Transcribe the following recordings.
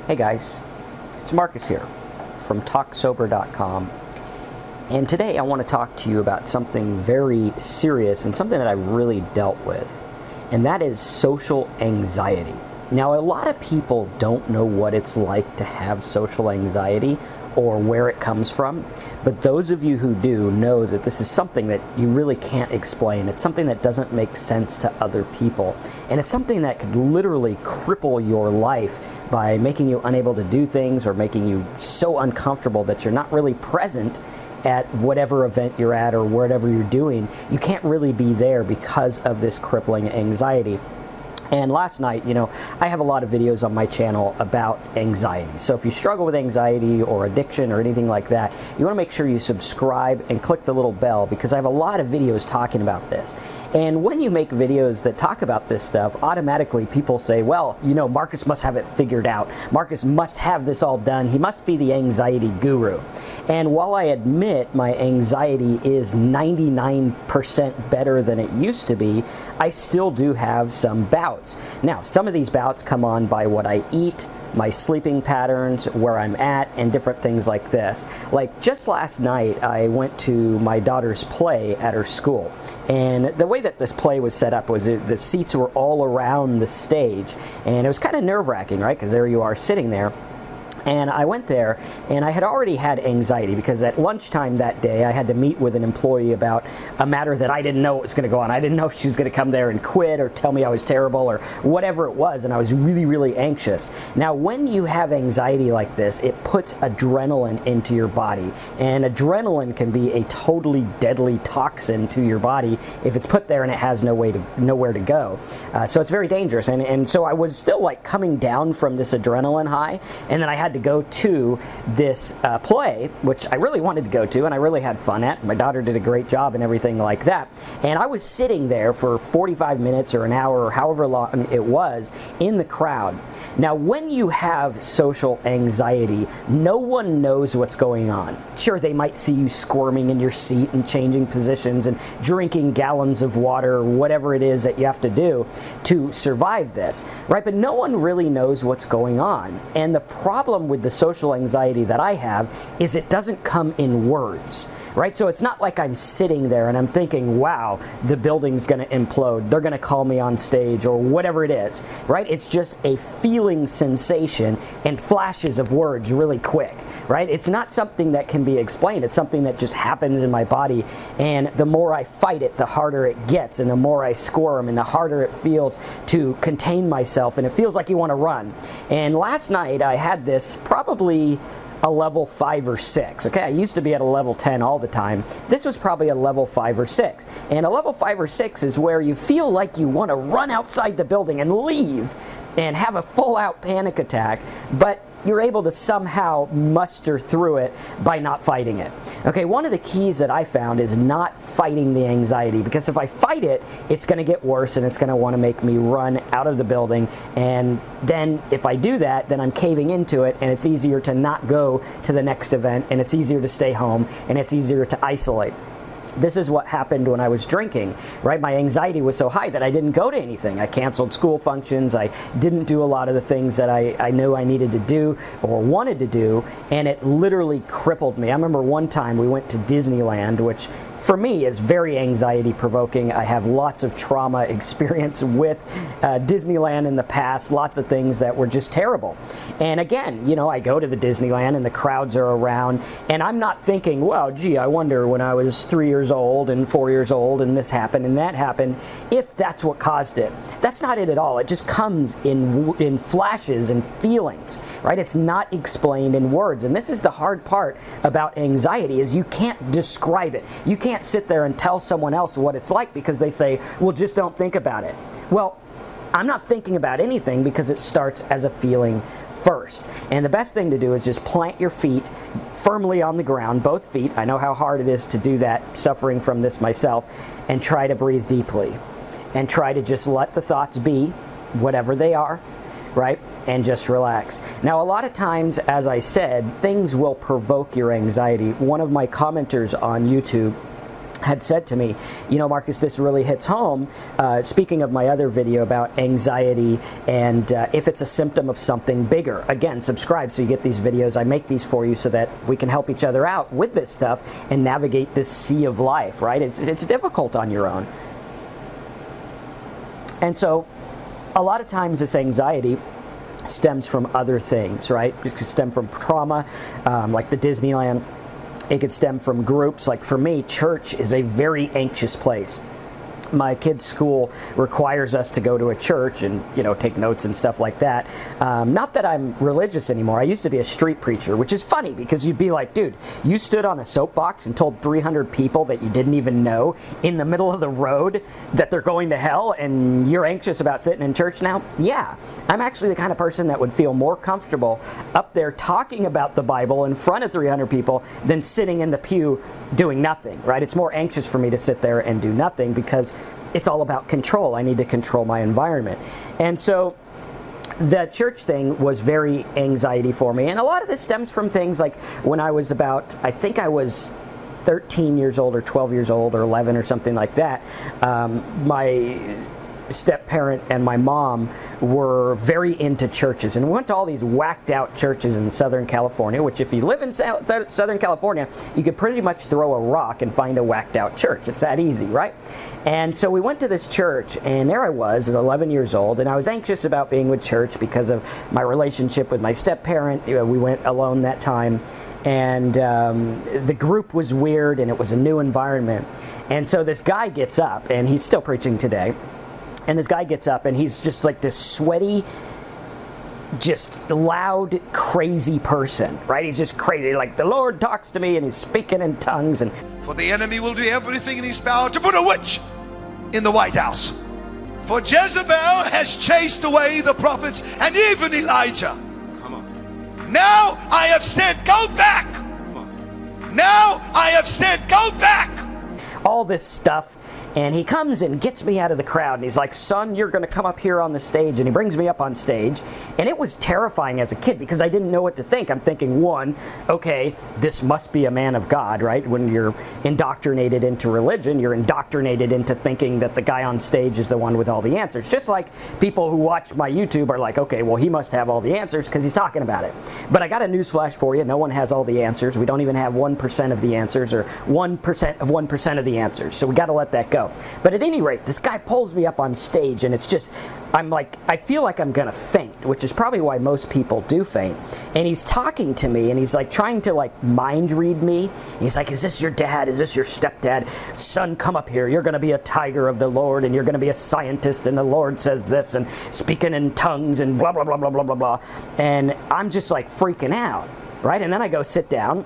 Hey guys, it's Marcus here from TalkSober.com, and today I want to talk to you about something very serious and something that I've really dealt with, and that is social anxiety. Now, a lot of people don't know what it's like to have social anxiety or where it comes from, but those of you who do know that this is something that you really can't explain. It's something that doesn't make sense to other people, and it's something that could literally cripple your life by making you unable to do things or making you so uncomfortable that you're not really present at whatever event you're at or whatever you're doing. You can't really be there because of this crippling anxiety. And last night, I have a lot of videos on my channel about anxiety. So if you struggle with anxiety or addiction or anything like that, you want to make sure you subscribe and click the little bell, because I have a lot of videos talking about this. And when you make videos that talk about this stuff, automatically people say, well, Marcus must have it figured out. Marcus must have this all done. He must be the anxiety guru. And while I admit my anxiety is 99% better than it used to be, I still do have some bouts. Now, some of these bouts come on by what I eat, my sleeping patterns, where I'm at, and different things like this. Like just last night, I went to my daughter's play at her school. And the way that this play was set up was the seats were all around the stage. And it was kind of nerve-wracking, right? Because there you are sitting there. And I went there, and I had already had anxiety because at lunchtime that day, I had to meet with an employee about a matter that I didn't know what was going to go on. I didn't know if she was going to come there and quit or tell me I was terrible or whatever it was, and I was really, really anxious. Now, when you have anxiety like this, it puts adrenaline into your body, and adrenaline can be a totally deadly toxin to your body if it's put there and it has nowhere to go. So it's very dangerous, and so I was still like coming down from this adrenaline high, and then I had to go to this play, which I really wanted to go to and I really had fun at. My daughter did a great job and everything like that. And I was sitting there for 45 minutes or an hour or however long it was in the crowd. Now, when you have social anxiety, no one knows what's going on. Sure, they might see you squirming in your seat and changing positions and drinking gallons of water or whatever it is that you have to do to survive this, right? But no one really knows what's going on. And the problem with the social anxiety that I have is it doesn't come in words, right? So it's not like I'm sitting there and I'm thinking, wow, the building's going to implode. They're going to call me on stage or whatever it is, right? It's just a feeling sensation and flashes of words really quick, right? It's not something that can be explained. It's something that just happens in my body. And the more I fight it, the harder it gets. And the more I squirm and the harder it feels to contain myself. And it feels like you want to run. And last night I had this probably a level 5 or 6. Okay, I used to be at a level 10 all the time. This was probably a level 5 or 6. And a level 5 or 6 is where you feel like you want to run outside the building and leave and have a full-out panic attack, but you're able to somehow muster through it by not fighting it. Okay, one of the keys that I found is not fighting the anxiety, because if I fight it, it's going to get worse and it's going to want to make me run out of the building. And then if I do that, then I'm caving into it, and it's easier to not go to the next event, and it's easier to stay home, and it's easier to isolate. This is what happened when I was drinking, right? My anxiety was so high that I didn't go to anything. I canceled school functions. I didn't do a lot of the things that I knew I needed to do or wanted to do, and it literally crippled me. I remember one time we went to Disneyland, which for me is very anxiety provoking. I have lots of trauma experience with Disneyland in the past, lots of things that were just terrible. And again, I go to the Disneyland and the crowds are around, and I'm not thinking, wow, gee, I wonder when I was 3 years old and 4 years old and this happened and that happened, if that's what caused it. That's not it at all. It just comes in flashes and feelings, right? It's not explained in words. And this is the hard part about anxiety, is you can't describe it. You can't sit there and tell someone else what it's like because they say, well, just don't think about it. Well, I'm not thinking about anything because it starts as a feeling first. And the best thing to do is just plant your feet firmly on the ground, both feet. I know how hard it is to do that, suffering from this myself, and try to breathe deeply. And try to just let the thoughts be, whatever they are, right? And just relax. Now, a lot of times, as I said, things will provoke your anxiety. One of my commenters on YouTube had said to me, you know, Marcus, this really hits home. Speaking of my other video about anxiety and if it's a symptom of something bigger. Again, subscribe so you get these videos. I make these for you so that we can help each other out with this stuff and navigate this sea of life, right? It's difficult on your own. And so a lot of times this anxiety stems from other things, right? It could stem from trauma, like the Disneyland. It could stem from groups. Like for me, church is a very anxious place. My kids' school requires us to go to a church and, you know, take notes and stuff like that. Not that I'm religious anymore. I used to be a street preacher, which is funny because you'd be like, dude, you stood on a soapbox and told 300 people that you didn't even know in the middle of the road that they're going to hell, and you're anxious about sitting in church now? Yeah, I'm actually the kind of person that would feel more comfortable up there talking about the Bible in front of 300 people than sitting in the pew doing nothing, right? It's more anxious for me to sit there and do nothing because it's all about control. I need to control my environment. And so the church thing was very anxiety for me. And a lot of this stems from things like when I was about, I think I was 13 years old or 12 years old or 11 or something like that. My step-parent and my mom were very into churches, and we went to all these whacked out churches in Southern California, which if you live in Southern California, you could pretty much throw a rock and find a whacked out church. It's that easy, right? And so we went to this church, and there I was at 11 years old, and I was anxious about being with church because of my relationship with my step-parent. You know, we went alone that time, and the group was weird, and it was a new environment. And so this guy gets up, and he's still preaching today. And this guy gets up, and he's just like this sweaty, just loud, crazy person, right? He's just crazy. Like, the Lord talks to me, and he's speaking in tongues. And for the enemy will do everything in his power to put a witch in the White House. For Jezebel has chased away the prophets and even Elijah. Come on. Now I have said, go back. Come on. Now I have said, go back. all this stuff. And he comes and gets me out of the crowd, and he's like, son, you're going to come up here on the stage. And he brings me up on stage, and it was terrifying as a kid because I didn't know what to think. I'm thinking, one, okay, this must be a man of God, right? When you're indoctrinated into religion, you're indoctrinated into thinking that the guy on stage is the one with all the answers. Just like people who watch my YouTube are like, okay, well, he must have all the answers because he's talking about it. But I got a newsflash for you. No one has all the answers. We don't even have 1% of the answers, or 1% of 1% of the answers. So we got to let that go. But at any rate, this guy pulls me up on stage, and it's just, I'm like, I feel like I'm gonna faint, which is probably why most people do faint. And he's talking to me, and he's like trying to like mind read me. And he's like, is this your dad? Is this your stepdad? Son, come up here. You're gonna be a tiger of the Lord, and you're gonna be a scientist, and the Lord says this, and speaking in tongues, and blah, blah, blah, blah, blah, blah, blah. And I'm just like freaking out, right? And then I go sit down.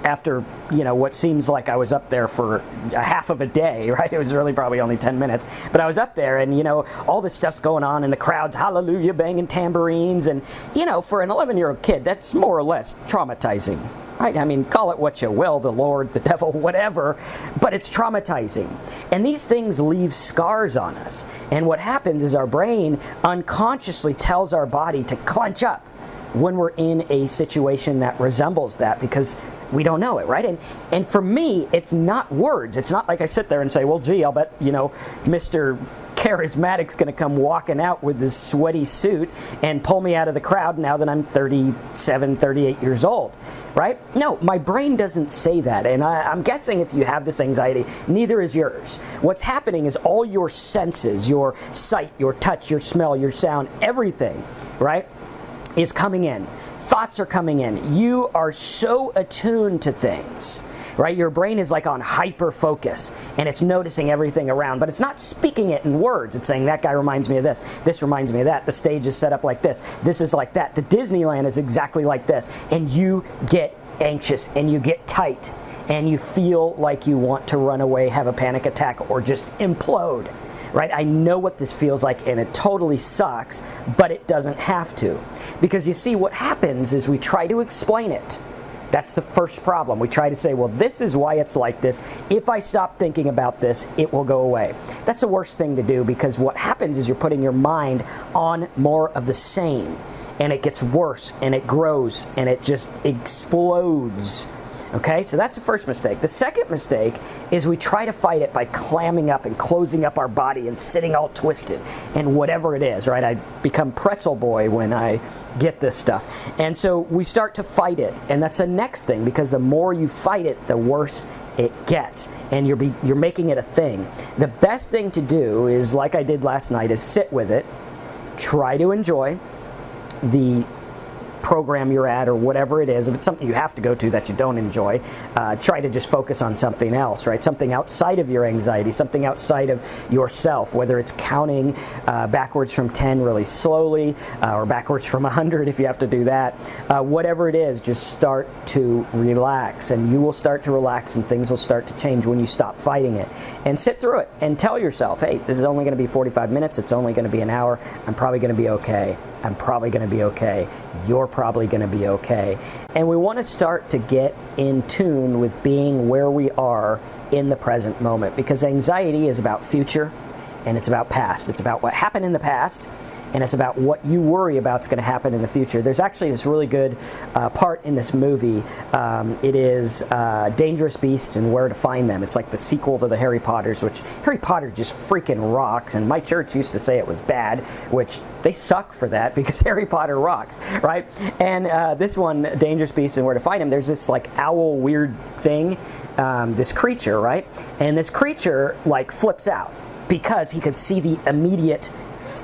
After, you know, what seems like I was up there for a half of a day, right? It was really probably only 10 minutes. But I was up there, and, you know, all this stuff's going on, and the crowd's hallelujah banging tambourines. And, you know, for an 11-year-old kid, that's more or less traumatizing, right? I mean, call it what you will, the Lord, the devil, whatever, but it's traumatizing. And these things leave scars on us. And what happens is our brain unconsciously tells our body to clench up when we're in a situation that resembles that, because we don't know it, right? And for me, it's not words. It's not like I sit there and say, well, gee, I'll bet, you know, Mr. Charismatic's going to come walking out with this sweaty suit and pull me out of the crowd now that I'm 37, 38 years old, right? No, my brain doesn't say that. And I'm guessing if you have this anxiety, neither is yours. What's happening is all your senses, your sight, your touch, your smell, your sound, everything, right, is coming in. Thoughts are coming in. You are so attuned to things, right? Your brain is like on hyper focus, and it's noticing everything around, but it's not speaking it in words. It's saying, that guy reminds me of this. This reminds me of that. The stage is set up like this. This is like that. The Disneyland is exactly like this. And you get anxious, and you get tight, and you feel like you want to run away, have a panic attack, or just implode. Right? I know what this feels like, and it totally sucks, but it doesn't have to. Because you see, what happens is we try to explain it. That's the first problem. We try to say, well, this is why it's like this. If I stop thinking about this, it will go away. That's the worst thing to do, because what happens is you're putting your mind on more of the same, and it gets worse, and it grows, and it just explodes. Okay, so that's the first mistake. The second mistake is we try to fight it by clamming up and closing up our body and sitting all twisted and whatever it is, right? I become pretzel boy when I get this stuff. And so we start to fight it, and that's the next thing, because the more you fight it, the worse it gets, and you're making it a thing. The best thing to do is, like I did last night, is sit with it, try to enjoy the program you're at or whatever it is. If it's something you have to go to that you don't enjoy, try to just focus on something else, right? Something outside of your anxiety, something outside of yourself, whether it's counting backwards from 10 really slowly or backwards from 100 if you have to do that. Whatever it is, just start to relax, and you will start to relax and things will start to change when you stop fighting it. And sit through it and tell yourself, hey, this is only going to be 45 minutes, it's only going to be an hour, I'm probably going to be okay. I'm probably going to be okay. You're probably going to be okay. And we want to start to get in tune with being where we are in the present moment, because anxiety is about future and it's about past. It's about what happened in the past, and it's about what you worry about is going to happen in the future. There's actually this really good part in this movie. It is Dangerous Beasts and Where to Find Them. It's like the sequel to the Harry Potters, which Harry Potter just freaking rocks, and my church used to say it was bad, which they suck for that because Harry Potter rocks, right? And this one, Dangerous Beasts and Where to Find Them, there's this like owl weird thing, this creature, right? And this creature like flips out because he could see the immediate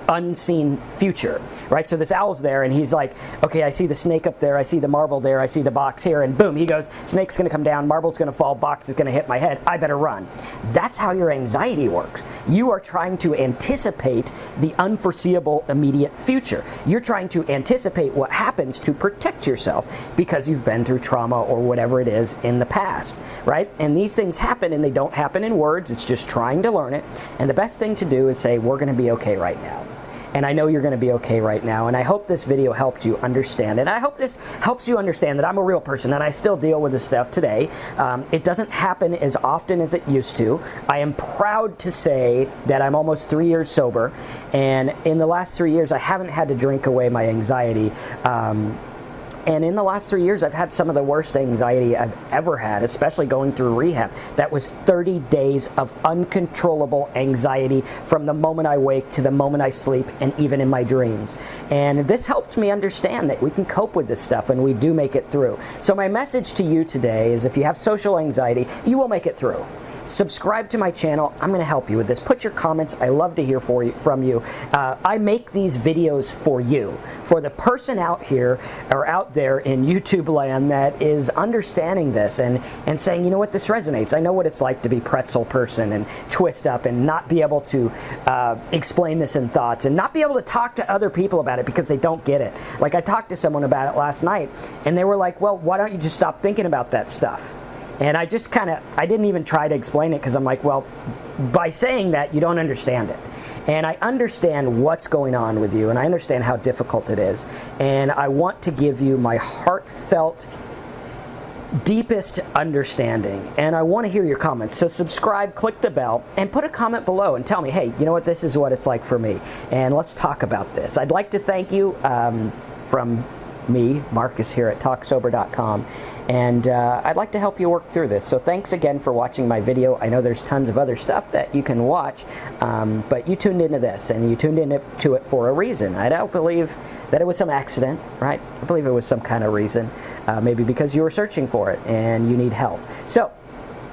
unseen future, right? So this owl's there and he's like, okay, I see the snake up there, I see the marble there, I see the box here, and boom, he goes, snake's gonna come down, marble's gonna fall, box is gonna hit my head, I better run. That's how your anxiety works. You are trying to anticipate the unforeseeable immediate future. You're trying to anticipate what happens to protect yourself because you've been through trauma or whatever it is in the past, right? And these things happen, and they don't happen in words, it's just trying to learn it. And the best thing to do is say, we're gonna be okay right now. And I know you're going to be okay right now, and I hope this video helped you understand, and I hope this helps you understand that I'm a real person and I still deal with this stuff today. It doesn't happen as often as it used to. I am proud to say that I'm almost 3 years sober, and in the last 3 years I haven't had to drink away my anxiety. And in the last 3 years, I've had some of the worst anxiety I've ever had, especially going through rehab. That was 30 days of uncontrollable anxiety from the moment I wake to the moment I sleep, and even in my dreams. And this helped me understand that we can cope with this stuff and we do make it through. So my message to you today is, if you have social anxiety, you will make it through. Subscribe to my channel. I'm going to help you with this. Put your comments. I love to hear from you. I make these videos for you, for the person out here or out there in YouTube land that is understanding this and saying, you know what, this resonates. I know what it's like to be pretzel person and twist up and not be able to explain this in thoughts and not be able to talk to other people about it because they don't get it. Like, I talked to someone about it last night and they were like, well, why don't you just stop thinking about that stuff? And I just I didn't even try to explain it because I'm like, well, by saying that, you don't understand it. And I understand what's going on with you, and I understand how difficult it is. And I want to give you my heartfelt, deepest understanding. And I want to hear your comments. So subscribe, click the bell, and put a comment below and tell me, hey, you know what, this is what it's like for me. And let's talk about this. I'd like to thank you from me, Marcus, here at TalkSober.com. And I'd like to help you work through this. So thanks again for watching my video. I know there's tons of other stuff that you can watch, but you tuned into this, and you tuned into it for a reason. I don't believe that it was some accident, right? I believe it was some kind of reason, maybe because you were searching for it and you need help. So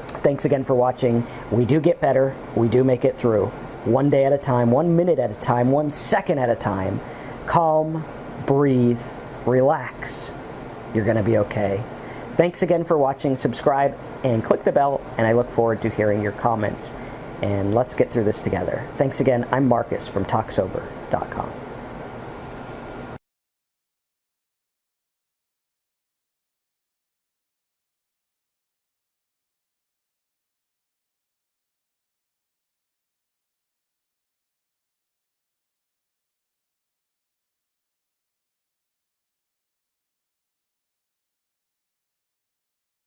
thanks again for watching. We do get better. We do make it through. One day at a time, 1 minute at a time, 1 second at a time. Calm, breathe, relax. You're going to be okay. Thanks again for watching. Subscribe and click the bell, and I look forward to hearing your comments. And let's get through this together. Thanks again. I'm Marcus from TalkSober.com.